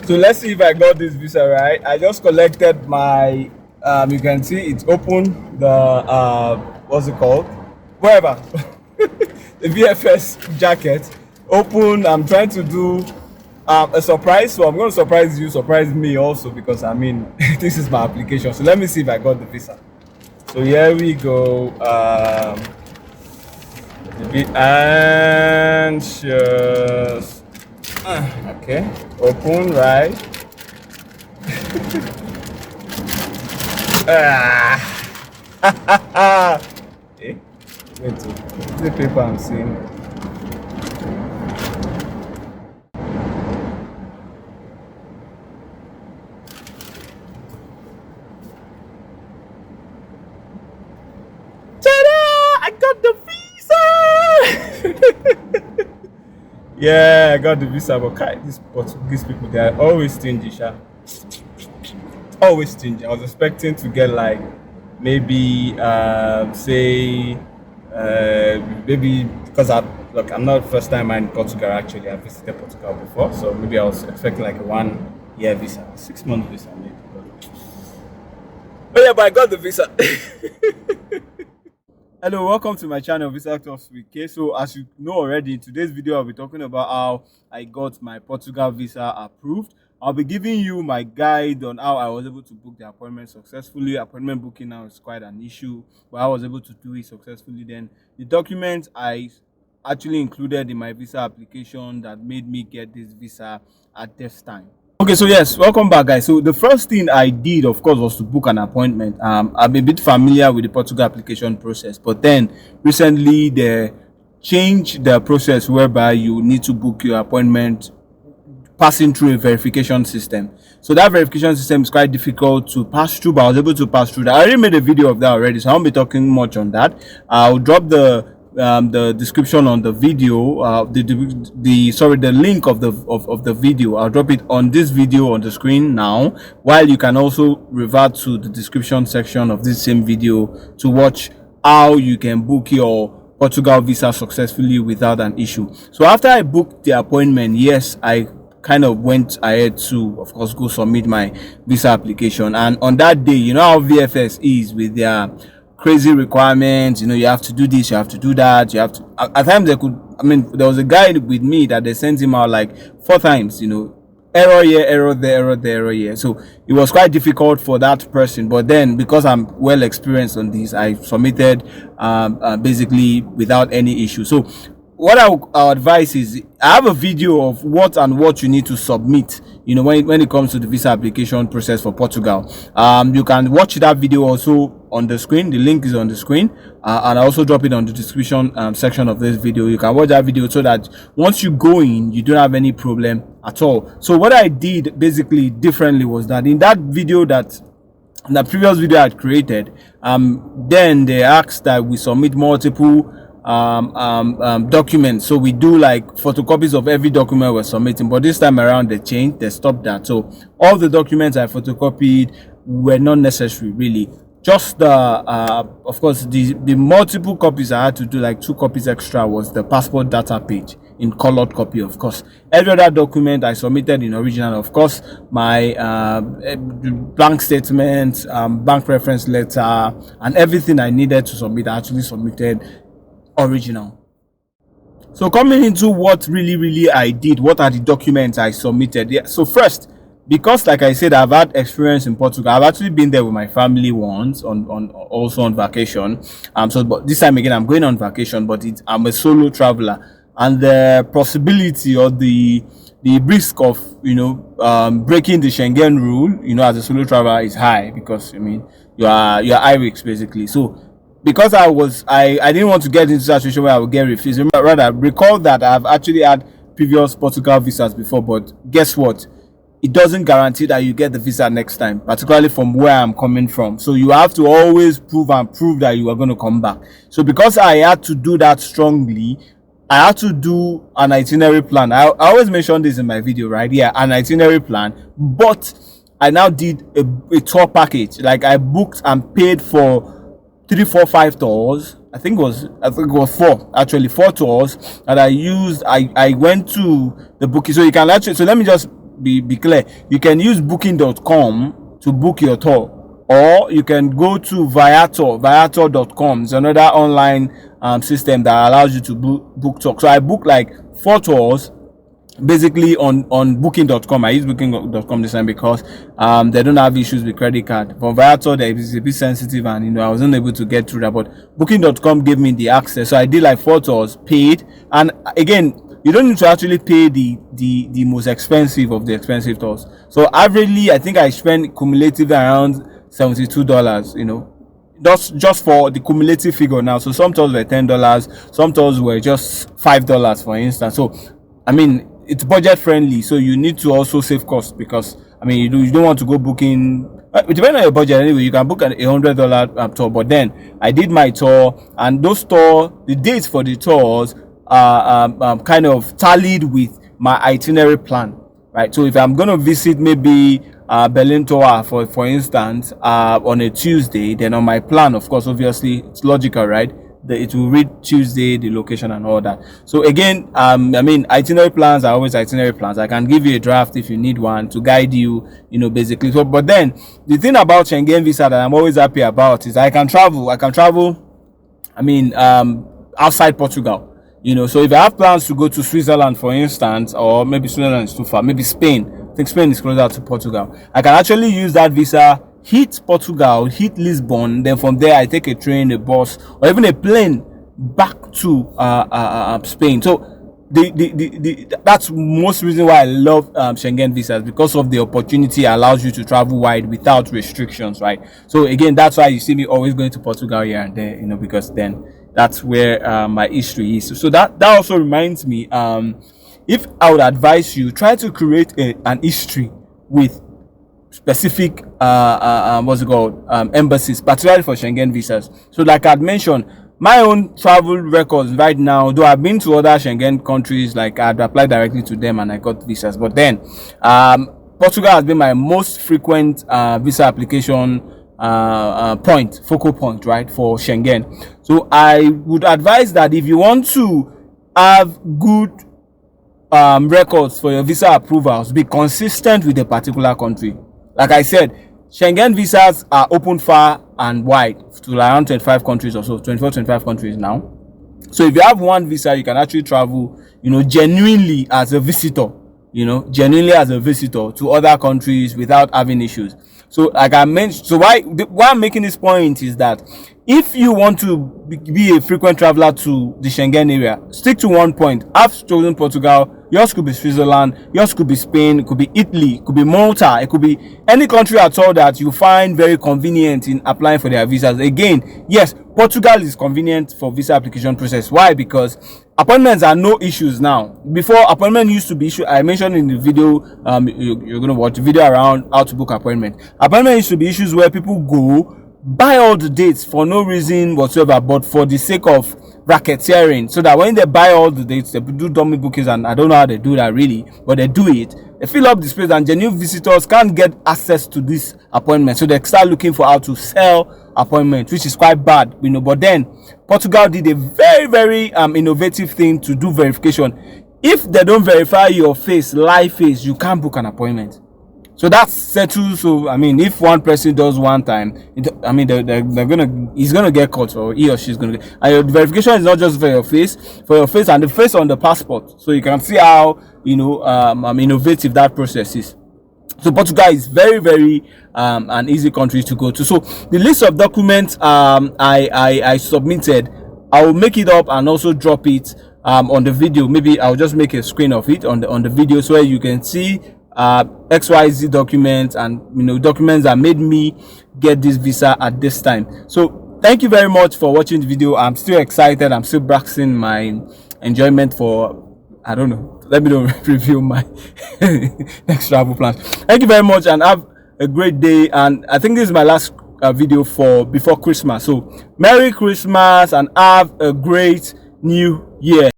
So let's see if I got this visa right. I just collected my you can see it's open the what's it called? Wherever. The VFS jacket. Open. I'm trying to do a surprise. So I'm gonna surprise you, surprise me also because I mean this is my application. So let me see if I got the visa. So here we go. And just okay, open right. Okay, wait, the paper I'm seeing. Ta-da! I got the visa. Yeah, I got the visa, but these Portuguese people, they are always stingy, sha. Always stingy. I was expecting to get like maybe say maybe because I'm not first time in Portugal actually. I visited Portugal before, so maybe I was expecting like a 1 year visa, 6 month visa maybe. But yeah, but I got the visa. Hello, welcome to my channel, Visa Talks with K. So as you know already, in today's video I'll be talking about how I got my Portugal visa approved. I'll be giving you my guide on how I was able to book the appointment successfully. Appointment booking now is quite an issue, but I was able to do it successfully. Then the documents I actually included in my visa application that made me get this visa at this time. Okay, so yes, welcome back, guys. So the first thing I did, of course, was to book an appointment. I'm a bit familiar with the Portugal application process, but then recently they changed the process whereby you need to book your appointment passing through a verification system. So that verification system is quite difficult to pass through, but I was able to pass through that. I already made a video of that already, so I won't be talking much on that. I'll drop the description on the video, the link of the video. I'll drop it on this video on the screen now, while you can also revert to the description section of this same video to watch how you can book your Portugal visa successfully without an issue. So after I booked the appointment, yes, I kind of went ahead to, of course, go submit my visa application. And on that day, you know how VFS is with their crazy requirements. You know, you have to do this, you have to do that, you have to, at times there was a guy with me that they sent him out like 4 times, you know, error here, error there, error there, error here. So it was quite difficult for that person, but then because I'm well experienced on this, I submitted basically without any issue. So what our advice is, I have a video of what you need to submit, you know, when it comes to the visa application process for Portugal. You can watch that video also on the screen. The link is on the screen, and I also drop it on the description section of this video. You can watch that video so that once you go in, you don't have any problem at all. So what I did basically differently was that in that video, that in the previous video I had created, then they asked that we submit multiple documents. So we do like photocopies of every document we're submitting, but this time around they stopped that. So all the documents I photocopied were not necessary, really. Just the of course the multiple copies I had to do, like 2 copies extra, was the passport data page in colored copy. Of course, every other document I submitted in original. Of course, my bank statement, bank reference letter, and everything I needed to submit, I actually submitted original. So coming into what really I did, what are the documents I submitted? Yeah, so first, because like I said, I've had experience in Portugal. I've actually been there with my family once also on vacation. But this time again I'm going on vacation, but I'm a solo traveler, and the possibility or the risk of, you know, breaking the Schengen rule, you know, as a solo traveler is high, because I mean you're high risk basically. So because I didn't want to get into a situation where I would get refused. Rather, recall that I've actually had previous Portugal visas before, but guess what? It doesn't guarantee that you get the visa next time, particularly from where I'm coming from. So you have to always prove that you are going to come back. So because I had to do that strongly, I had to do an itinerary plan. I always mention this in my video, right? Yeah, an itinerary plan. But I now did a tour package. Like I booked and paid for 3, 4, 5 tours. I think it was 4 tours that I used. I went to the booking. So you can actually, so let me just be clear. You can use booking.com to book your tour, or you can go to viator.com. It's another online system that allows you to book tours. So I booked like 4 tours basically on booking.com. I use booking.com this time because they don't have issues with credit card. For Viator, they is a bit sensitive, and I wasn't able to get through that, but booking.com gave me the access. So I did like 4 tours paid, and again, you don't need to actually pay the most expensive of the expensive tours. So averagely, I think I spent cumulatively around $72, that's just for the cumulative figure now. So some tours were $10, some tours were just $5, for instance. So I mean, it's budget friendly, so you need to also save costs, because I mean, you don't want to go booking. Depending on your budget anyway, you can book an $100 tour. But then I did my tour, and the dates for the tours kind of tallied with my itinerary plan, right? So if I'm going to visit maybe Berlin Tower, for instance, on a Tuesday, then on my plan, of course, obviously it's logical, right? It will read Tuesday, the location and all that. So again, I mean, itinerary plans are always itinerary plans. I can give you a draft if you need one to guide you, basically. So, but then the thing about Schengen visa that I'm always happy about is I can travel. I mean, outside Portugal. So if I have plans to go to Switzerland, for instance, or maybe Switzerland is too far, maybe Spain. I think Spain is closer to Portugal. I can actually use that visa, hit Portugal, hit Lisbon, then from there I take a train, a bus, or even a plane back to Spain. So that's most reason why I love Schengen visas, because of the opportunity it allows you to travel wide without restrictions, right? So again, that's why you see me always going to Portugal here and there, because then that's where my history is. So that also reminds me, if I would advise you, try to create an history with specific embassies, particularly for Schengen visas. So like I'd mentioned, my own travel records right now, though I've been to other Schengen countries, like I'd applied directly to them and I got visas, but then Portugal has been my most frequent visa application focal point, right, for Schengen. So I would advise that if you want to have good records for your visa approvals, be consistent with a particular country. Like I said, Schengen visas are open far and wide to around 25 countries or so, 25 countries now. So if you have one visa, you can actually travel, genuinely as a visitor, to other countries without having issues. So like I mentioned, so why I'm making this point is that if you want to be a frequent traveler to the Schengen area, stick to one point. I've chosen Portugal. Yours could be Switzerland. Yours could be Spain. It could be Italy. It could be Malta. It could be any country at all that you find very convenient in applying for their visas. Again, yes, Portugal is convenient for visa application process. Why? Because appointments are no issues now. Before, appointment used to be issue. I mentioned in the video, you're going to watch the video around how to book appointment. Appointment used to be issues where people go, buy all the dates for no reason whatsoever, but for the sake of racketeering, so that when they buy all the dates, they do dummy bookings, and I don't know how they do that really, but they do it. They fill up the space, and genuine visitors can't get access to this appointment, so they start looking for how to sell appointments, which is quite bad, but then Portugal did a very, very innovative thing to do verification. If they don't verify your live face, you can't book an appointment. So that's settled. So I mean, if one person does one time, he's gonna get caught, or he or she's gonna get. And your verification is not just for your face and the face on the passport. So you can see how innovative that process is. So Portugal is very, very an easy country to go to. So the list of documents I submitted, I will make it up and also drop it on the video. Maybe I'll just make a screen of it on the video, so you can see XYZ documents and documents that made me get this visa at this time. So thank you very much for watching the video. I'm still excited. I'm still practicing my enjoyment for, I don't know, let me review my next travel plans. Thank you very much and have a great day. And I think this is my last video for before Christmas. So Merry Christmas and have a great new year.